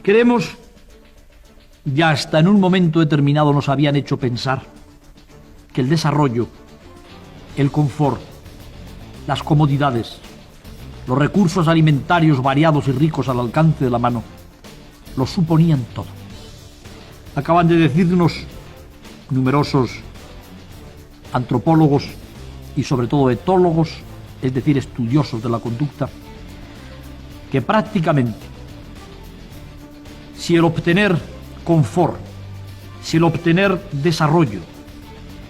Creemos, y hasta en un momento determinado nos habían hecho pensar, que el desarrollo, el confort, las comodidades, los recursos alimentarios variados y ricos al alcance de la mano, lo suponían todo. Acaban de decirnos numerosos antropólogos y sobre todo etólogos, es decir, estudiosos de la conducta, que prácticamente si el obtener confort, si el obtener desarrollo,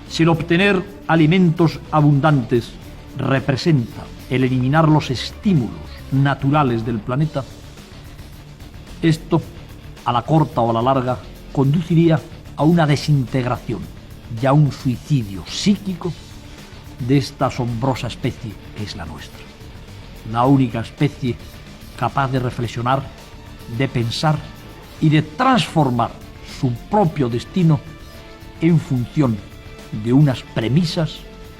si el obtener alimentos abundantes representa el eliminar los estímulos naturales del planeta, esto, a la corta o a la larga, conduciría a una desintegración y a un suicidio psíquico de esta asombrosa especie que es la nuestra. La única especie capaz de reflexionar, de pensar y de transformar su propio destino en función de unas premisas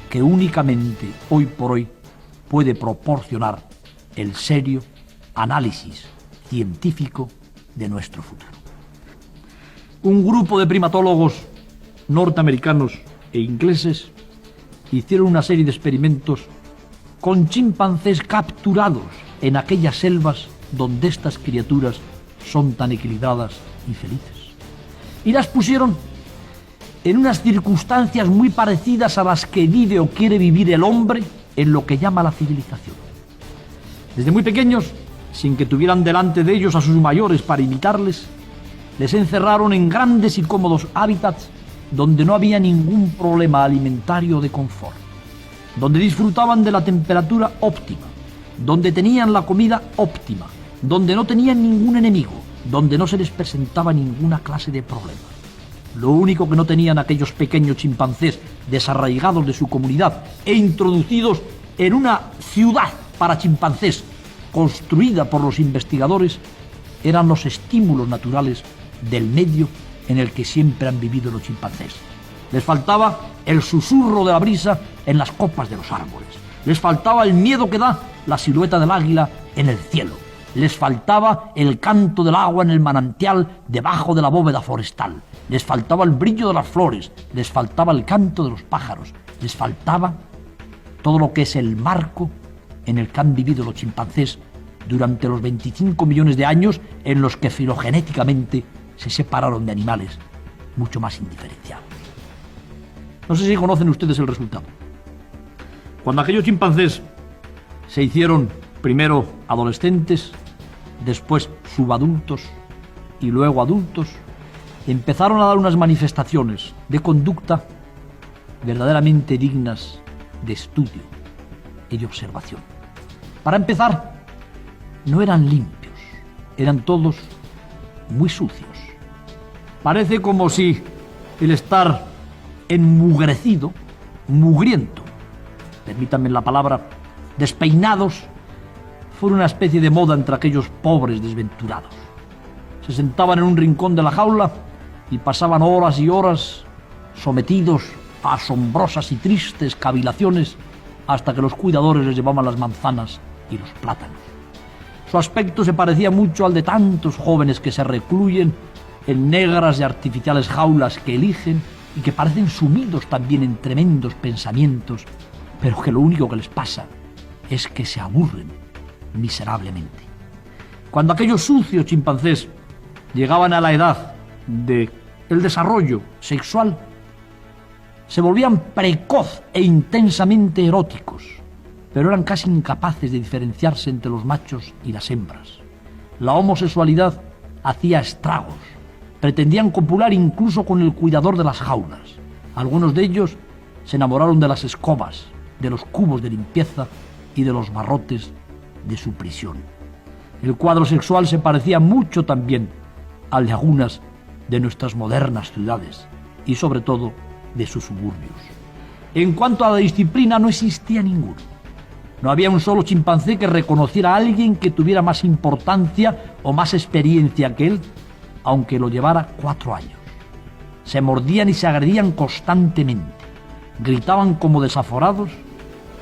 que únicamente hoy por hoy puede proporcionar el serio análisis científico de nuestro futuro. Un grupo de primatólogos norteamericanos e ingleses hicieron una serie de experimentos con chimpancés capturados en aquellas selvas donde estas criaturas son tan equilibradas y felices. Y las pusieron en unas circunstancias muy parecidas a las que vive o quiere vivir el hombre en lo que llama la civilización. Desde muy pequeños, sin que tuvieran delante de ellos a sus mayores para imitarles, les encerraron en grandes y cómodos hábitats donde no había ningún problema alimentario de confort, donde disfrutaban de la temperatura óptima, donde tenían la comida óptima, donde no tenían ningún enemigo, donde no se les presentaba ninguna clase de problema. Lo único que no tenían aquellos pequeños chimpancés desarraigados de su comunidad e introducidos en una ciudad para chimpancés construida por los investigadores eran los estímulos naturales del medio en el que siempre han vivido los chimpancés. Les faltaba el susurro de la brisa en las copas de los árboles. Les faltaba el miedo que da la silueta del águila en el cielo. Les faltaba el canto del agua en el manantial debajo de la bóveda forestal. Les faltaba el brillo de las flores. Les faltaba el canto de los pájaros. Les faltaba todo lo que es el marco en el que han vivido los chimpancés durante los 25 millones de años en los que filogenéticamente se separaron de animales mucho más indiferenciados. No sé si conocen ustedes el resultado. Cuando aquellos chimpancés se hicieron primero adolescentes, después subadultos y luego adultos, empezaron a dar unas manifestaciones de conducta verdaderamente dignas de estudio y de observación. Para empezar, no eran limpios, eran todos muy sucios. Parece como si el estar enmugrecido, mugriento, permítanme la palabra, despeinados, fuera una especie de moda entre aquellos pobres desventurados. Se sentaban en un rincón de la jaula y pasaban horas y horas sometidos a asombrosas y tristes cavilaciones hasta que los cuidadores les llevaban las manzanas y los plátanos. Su aspecto se parecía mucho al de tantos jóvenes que se recluyen en negras y artificiales jaulas que eligen y que parecen sumidos también en tremendos pensamientos, pero que lo único que les pasa es que se aburren miserablemente. Cuando aquellos sucios chimpancés llegaban a la edad del desarrollo sexual, se volvían precoz e intensamente eróticos, pero eran casi incapaces de diferenciarse entre los machos y las hembras. La homosexualidad hacía estragos. Pretendían copular incluso con el cuidador de las jaulas. Algunos de ellos se enamoraron de las escobas, de los cubos de limpieza y de los barrotes de su prisión. El cuadro sexual se parecía mucho también al de algunas de nuestras modernas ciudades y sobre todo de sus suburbios. En cuanto a la disciplina, no existía ninguno. No había un solo chimpancé que reconociera a alguien que tuviera más importancia o más experiencia que él, aunque lo llevara 4 años. Se mordían y se agredían constantemente. Gritaban como desaforados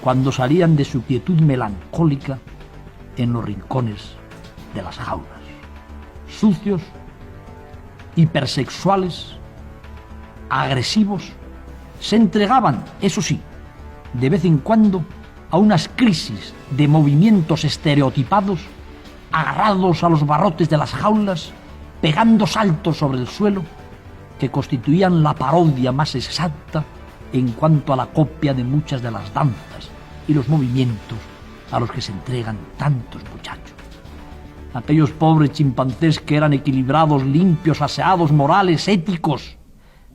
cuando salían de su quietud melancólica en los rincones de las jaulas. sucios, hipersexuales, agresivos, se entregaban, eso sí, de vez en cuando a unas crisis de movimientos estereotipados, agarrados a los barrotes de las jaulas, pegando saltos sobre el suelo, que constituían la parodia más exacta en cuanto a la copia de muchas de las danzas y los movimientos a los que se entregan tantos muchachos. Aquellos pobres chimpancés que eran equilibrados, limpios, aseados, morales, éticos,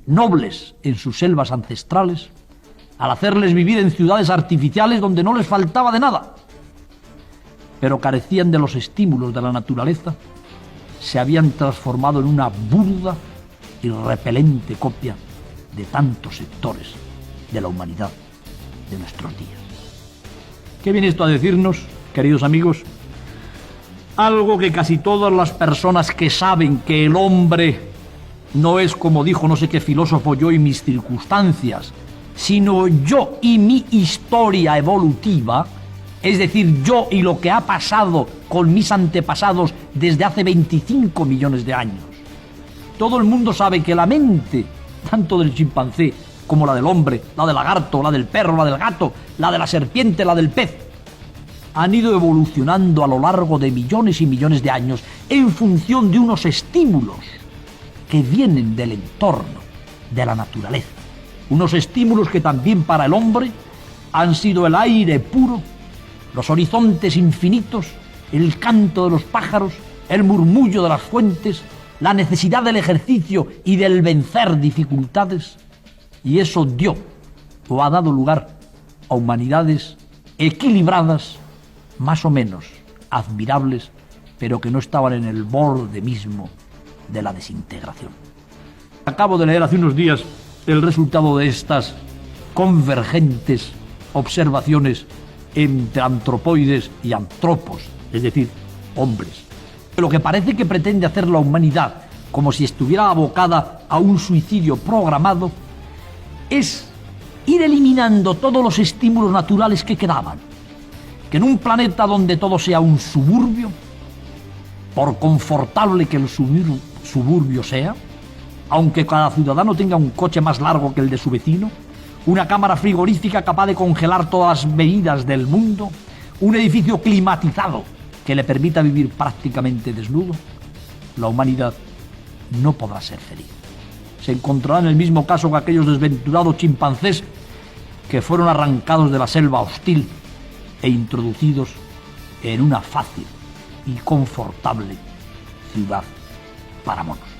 nobles en sus selvas ancestrales, al hacerles vivir en ciudades artificiales donde no les faltaba de nada, pero carecían de los estímulos de la naturaleza, se habían transformado en una burda y repelente copia de tantos sectores de la humanidad de nuestros días. ¿Qué viene esto a decirnos, queridos amigos? Algo que casi todas las personas que saben que el hombre no es, como dijo no sé qué filósofo, yo y mis circunstancias, sino yo y mi historia evolutiva, es decir, yo y lo que ha pasado con mis antepasados desde hace 25 millones de años. Todo el mundo sabe que la mente, tanto del chimpancé como la del hombre, la del lagarto, la del perro, la del gato, la de la serpiente, la del pez, han ido evolucionando a lo largo de millones y millones de años en función de unos estímulos que vienen del entorno, de la naturaleza. Unos estímulos que también para el hombre han sido el aire puro, los horizontes infinitos, el canto de los pájaros, el murmullo de las fuentes, la necesidad del ejercicio y del vencer dificultades. Y eso dio o ha dado lugar a humanidades equilibradas, más o menos admirables, pero que no estaban en el borde mismo de la desintegración. Acabo de leer hace unos días el resultado de estas convergentes observaciones entre antropoides y antropos, es decir, hombres. Lo que parece que pretende hacer la humanidad, como si estuviera abocada a un suicidio programado, es ir eliminando todos los estímulos naturales que quedaban. Que en un planeta donde todo sea un suburbio, por confortable que el suburbio sea, aunque cada ciudadano tenga un coche más largo que el de su vecino, una cámara frigorífica capaz de congelar todas las bebidas del mundo, un edificio climatizado que le permita vivir prácticamente desnudo, la humanidad no podrá ser feliz. Se encontrará en el mismo caso que aquellos desventurados chimpancés que fueron arrancados de la selva hostil e introducidos en una fácil y confortable ciudad para monos.